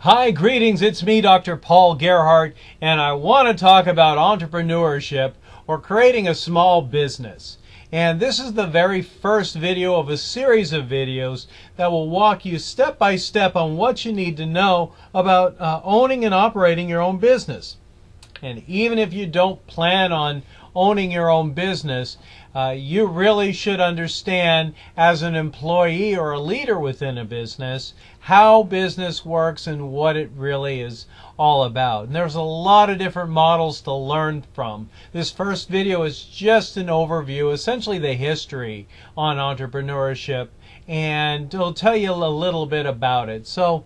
Hi, greetings. It's me, Dr. Paul Gerhardt, and I want to talk about entrepreneurship or creating a small business. And this is the very first video of a series of videos that will walk you step by step on what you need to know about owning and operating your own business. And even if you don't plan on owning your own business, you really should understand as an employee or a leader within a business how business works and what it really is all about. And there's a lot of different models to learn from. This first video is just an overview, essentially the history on entrepreneurship, and it'll tell you a little bit about it. So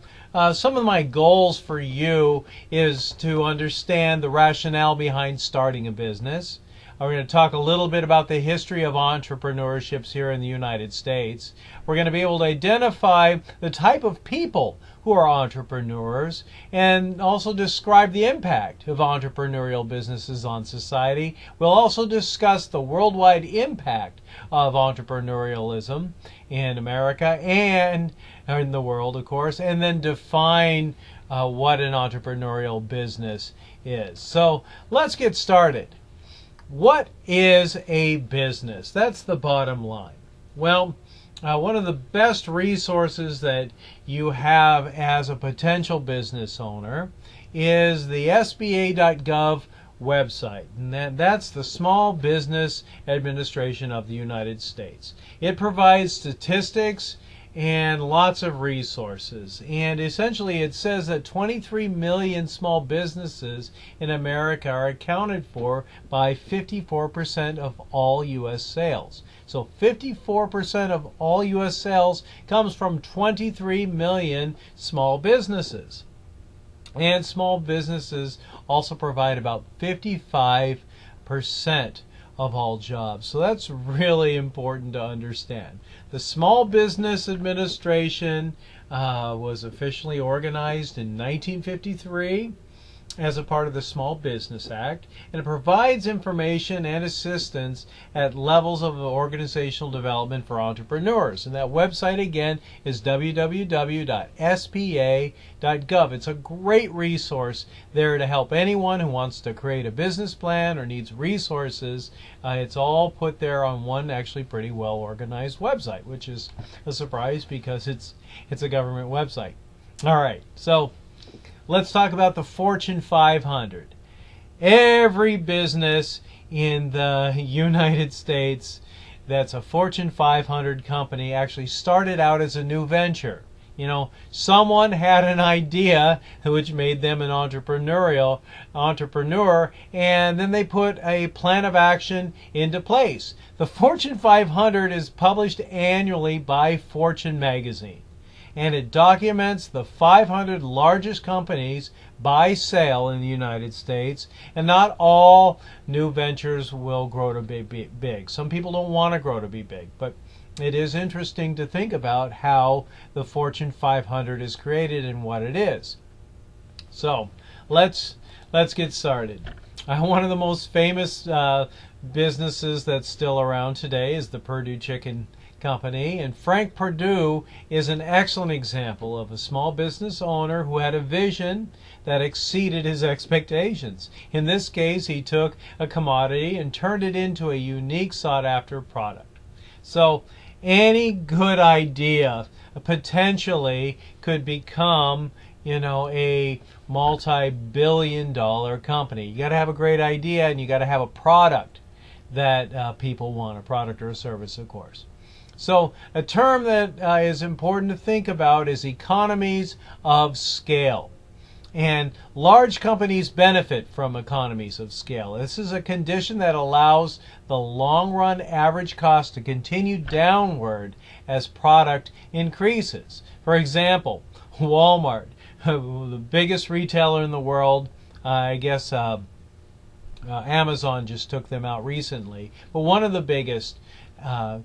some of my goals for you is to understand the rationale behind starting a business. We're going to talk a little bit about the history of entrepreneurships here in the United States. We're going to be able to identify the type of people who are entrepreneurs and also describe the impact of entrepreneurial businesses on society. We'll also discuss the worldwide impact of entrepreneurialism in America and in the world, of course, and then define what an entrepreneurial business is. So let's get started. What is a business? That's the bottom line. Well, one of the best resources that you have as a potential business owner is the SBA.gov website, and that's the Small Business Administration of the United States. It provides statistics and lots of resources, and essentially it says that 23 million small businesses in America are accounted for by 54% of all U.S. sales. So 54% of all U.S. sales comes from 23 million small businesses. And small businesses also provide about 55% of all jobs. So that's really important to understand. The Small Business Administration was officially organized in 1953 as a part of the Small Business Act, and it provides information and assistance at levels of organizational development for entrepreneurs. And that website again is www.sba.gov. It's a great resource there to help anyone who wants to create a business plan or needs resources. It's all put there on one actually pretty well organized website, which is a surprise because it's a government website. All right, so let's talk about the Fortune 500. Every business in the United States that's a Fortune 500 company actually started out as a new venture. You know, someone had an idea which made them an entrepreneur, and then they put a plan of action into place. The Fortune 500 is published annually by Fortune magazine, and it documents the 500 largest companies by sale in the United States. And not all new ventures will grow to be big. Some people don't want to grow to be big, but it is interesting to think about how the Fortune 500 is created and what it is. So let's get started. One of the most famous businesses that's still around today is the Purdue Chicken Company, and Frank Purdue is an excellent example of a small business owner who had a vision that exceeded his expectations. In this case, he took a commodity and turned it into a unique sought-after product. So any good idea potentially could become, a multi-billion-dollar company. You got to have a great idea, and you got to have a product that people want, a product or a service, of course. So a term that is important to think about is economies of scale. And large companies benefit from economies of scale. This is a condition that allows the long-run average cost to continue downward as product increases. For example, Walmart, the biggest retailer in the world, I guess Amazon just took them out recently, but one of the biggest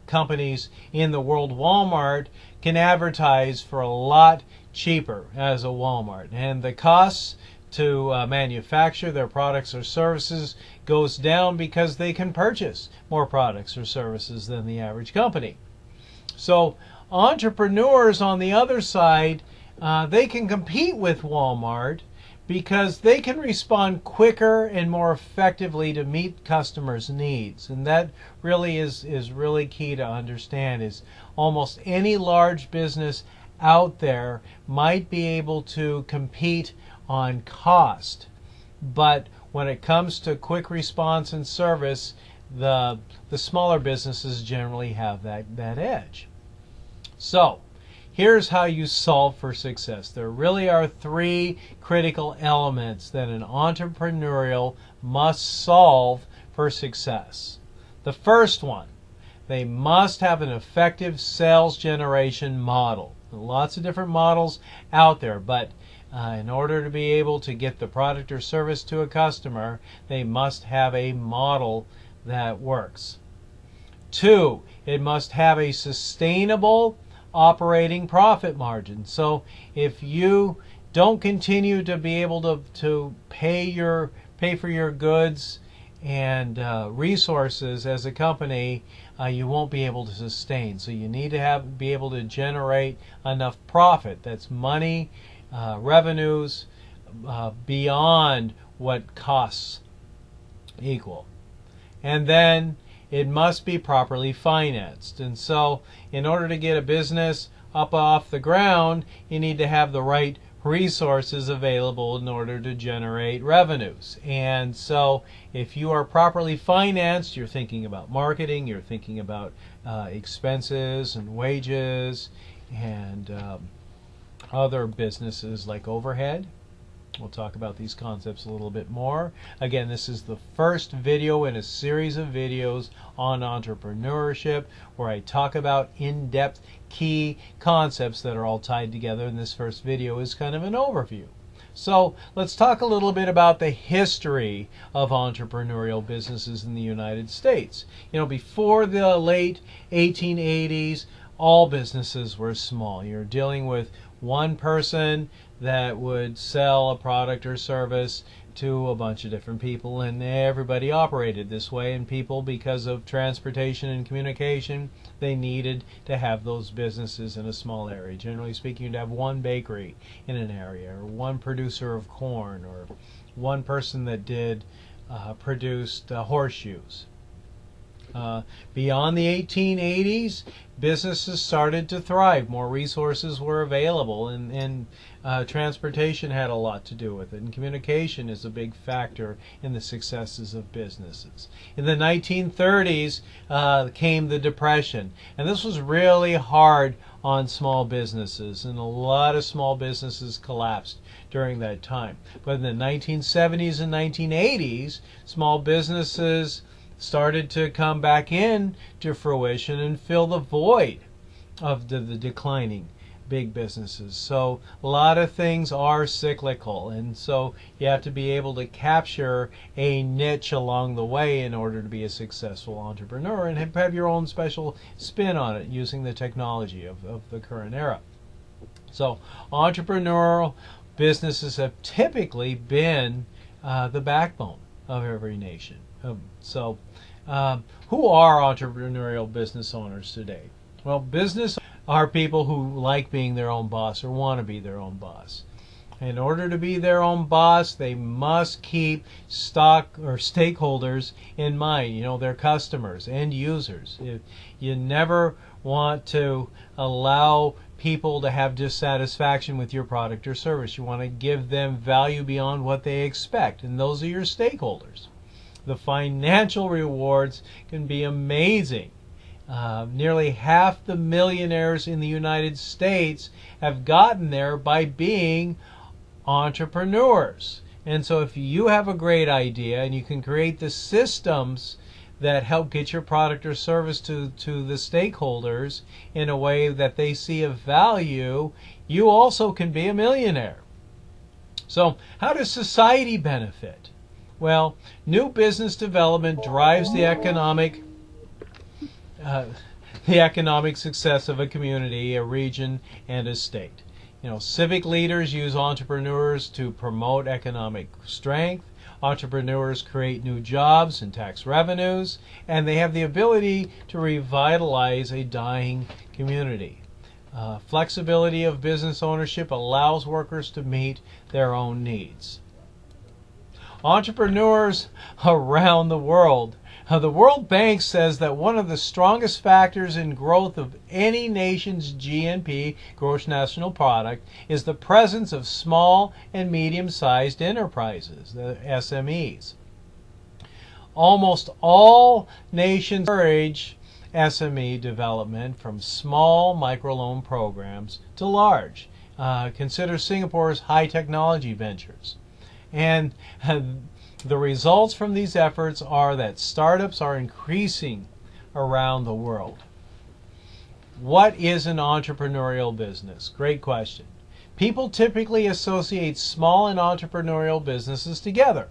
companies in the world, Walmart, can advertise for a lot cheaper as a Walmart, and the costs to manufacture their products or services goes down because they can purchase more products or services than the average company. So entrepreneurs on the other side they can compete with Walmart because they can respond quicker and more effectively to meet customers' needs. And that really is really key to understand. Is almost any large business out there might be able to compete on cost, but when it comes to quick response and service, the smaller businesses generally have that edge. So here's how you solve for success. There really are three critical elements that an entrepreneurial must solve for success. The first one, they must have an effective sales generation model. There are lots of different models out there, but in order to be able to get the product or service to a customer, they must have a model that works. Two, it must have a sustainable operating profit margin. So if you don't continue to be able to pay for your goods and resources as a company, you won't be able to sustain. So you need to be able to generate enough profit. That's money, revenues beyond what costs equal. And then it must be properly financed. And so in order to get a business up off the ground, you need to have the right resources available in order to generate revenues. And so if you are properly financed, you're thinking about marketing, you're thinking about expenses and wages and other businesses like overhead. We'll talk about these concepts a little bit more. Again, this is the first video in a series of videos on entrepreneurship where I talk about in-depth key concepts that are all tied together, and this first video is kind of an overview. So let's talk a little bit about the history of entrepreneurial businesses in the United States. You know, before the late 1880s, all businesses were small. You're dealing with one person that would sell a product or service to a bunch of different people, and everybody operated this way. And people, because of transportation and communication, they needed to have those businesses in a small area. Generally speaking, you'd have one bakery in an area, or one producer of corn, or one person that produced horseshoes. Beyond the 1880s, businesses started to thrive. More resources were available, and transportation had a lot to do with it. And communication is a big factor in the successes of businesses. In the 1930s came the Depression, and this was really hard on small businesses, and a lot of small businesses collapsed during that time. But in the 1970s and 1980s, small businesses started to come back in to fruition and fill the void of the declining big businesses. So a lot of things are cyclical, and so you have to be able to capture a niche along the way in order to be a successful entrepreneur and have your own special spin on it using the technology of the current era. So entrepreneurial businesses have typically been the backbone of every nation. So who are entrepreneurial business owners today? Well, business are people who like being their own boss or want to be their own boss. In order to be their own boss, they must keep stock or stakeholders in mind, their customers, end users. You never want to allow people to have dissatisfaction with your product or service. You want to give them value beyond what they expect, and those are your stakeholders. The financial rewards can be amazing. Nearly half the millionaires in the United States have gotten there by being entrepreneurs. And so if you have a great idea and you can create the systems that help get your product or service to the stakeholders in a way that they see a value, you also can be a millionaire. So how does society benefit? Well, new business development drives the economic success of a community, a region, and a state. Civic leaders use entrepreneurs to promote economic strength. Entrepreneurs create new jobs and tax revenues, and they have the ability to revitalize a dying community. Flexibility of business ownership allows workers to meet their own needs. Entrepreneurs around the world. The World Bank says that one of the strongest factors in growth of any nation's GNP, gross national product, is the presence of small and medium-sized enterprises, the SMEs. Almost all nations encourage SME development, from small microloan programs to large. Consider Singapore's high technology ventures. And the results from these efforts are that startups are increasing around the world. What is an entrepreneurial business? Great question. People typically associate small and entrepreneurial businesses together.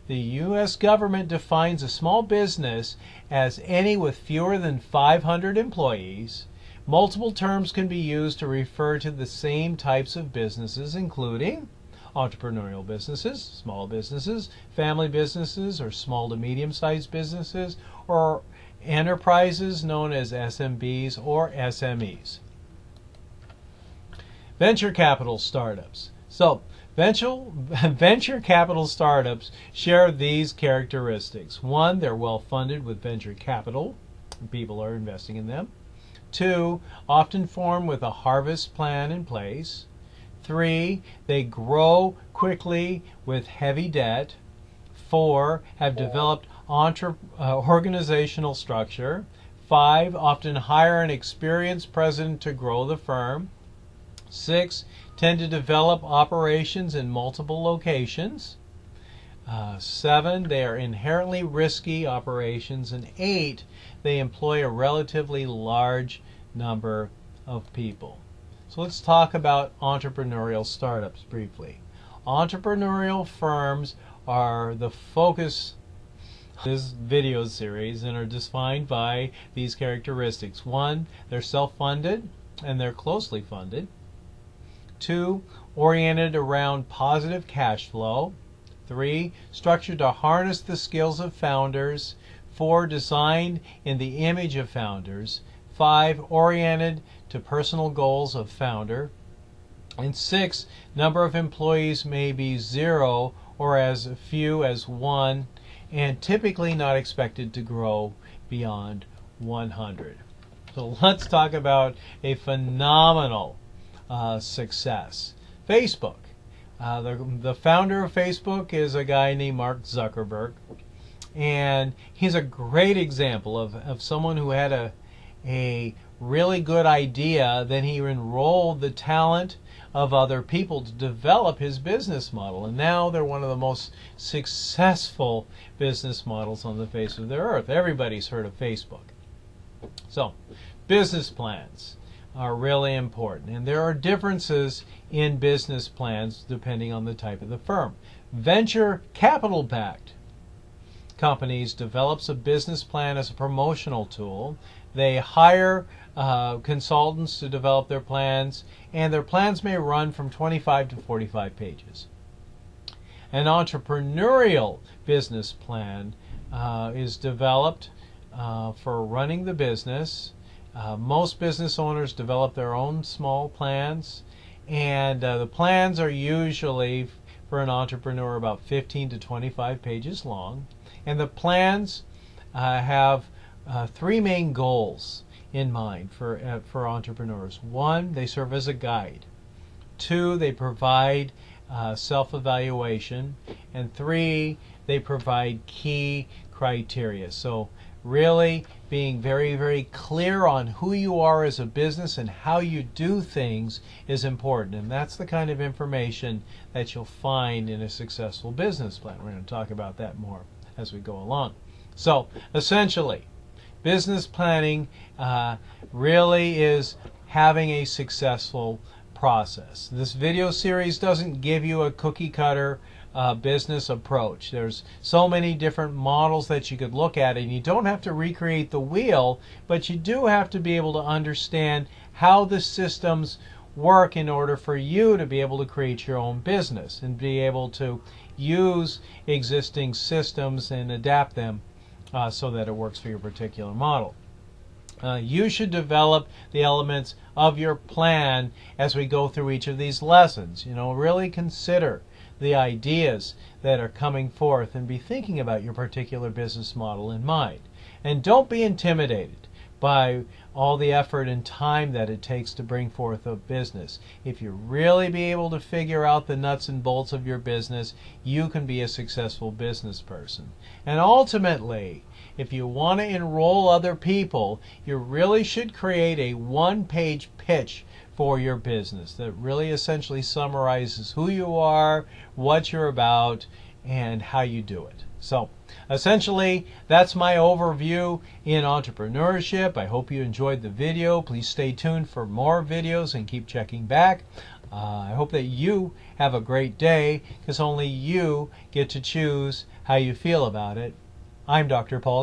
The U.S. government defines a small business as any with fewer than 500 employees. Multiple terms can be used to refer to the same types of businesses, including entrepreneurial businesses, small businesses, family businesses, or small to medium-sized businesses, or enterprises known as SMBs or SMEs. Venture capital startups. So, venture capital startups share these characteristics. One, they're well funded with venture capital. People are investing in them. Two, often formed with a harvest plan in place. Three, they grow quickly with heavy debt. Four, have developed organizational structure. Five, often hire an experienced president to grow the firm. Six, tend to develop operations in multiple locations. Seven, they are inherently risky operations. And eight, they employ a relatively large number of people. So let's talk about entrepreneurial startups briefly. Entrepreneurial firms are the focus of this video series and are defined by these characteristics. One, they're self-funded and they're closely funded. Two, oriented around positive cash flow. Three, structured to harness the skills of founders. Four, designed in the image of founders. Five, oriented to personal goals of founder. And six, number of employees may be 0 or as few as 1, and typically not expected to grow beyond 100. So let's talk about a phenomenal success. Facebook. The founder of Facebook is a guy named Mark Zuckerberg, and he's a great example of someone who had a really good idea. Then he enrolled the talent of other people to develop his business model, and now they're one of the most successful business models on the face of the earth. Everybody's heard of Facebook. So, business plans are really important, and there are differences in business plans depending on the type of the firm. Venture capital backed companies develops a business plan as a promotional tool. They hire consultants to develop their plans, and their plans may run from 25 to 45 pages. An entrepreneurial business plan is developed for running the business. Most business owners develop their own small plans, and the plans are usually, for an entrepreneur, about 15 to 25 pages long. And the plans have three main goals in mind for entrepreneurs. One, they serve as a guide. Two, they provide self-evaluation. And three, they provide key criteria. So really being very, very clear on who you are as a business and how you do things is important. And that's the kind of information that you'll find in a successful business plan. We're going to talk about that more as we go along. So essentially, business planning really is having a successful process. This video series doesn't give you a cookie cutter business approach. There's so many different models that you could look at, and you don't have to recreate the wheel, but you do have to be able to understand how the systems work in order for you to be able to create your own business and be able to use existing systems and adapt them so that it works for your particular model. You should develop the elements of your plan as we go through each of these lessons. Really consider the ideas that are coming forth and be thinking about your particular business model in mind. And don't be intimidated by all the effort and time that it takes to bring forth a business. If you really be able to figure out the nuts and bolts of your business, you can be a successful business person. And ultimately, if you want to enroll other people, you really should create a one-page pitch for your business that really essentially summarizes who you are, what you're about, and how you do it. So essentially, that's my overview in entrepreneurship. I hope you enjoyed the video. Please stay tuned for more videos and keep checking back. I hope that you have a great day, because only you get to choose how you feel about it. I'm Dr. Paul.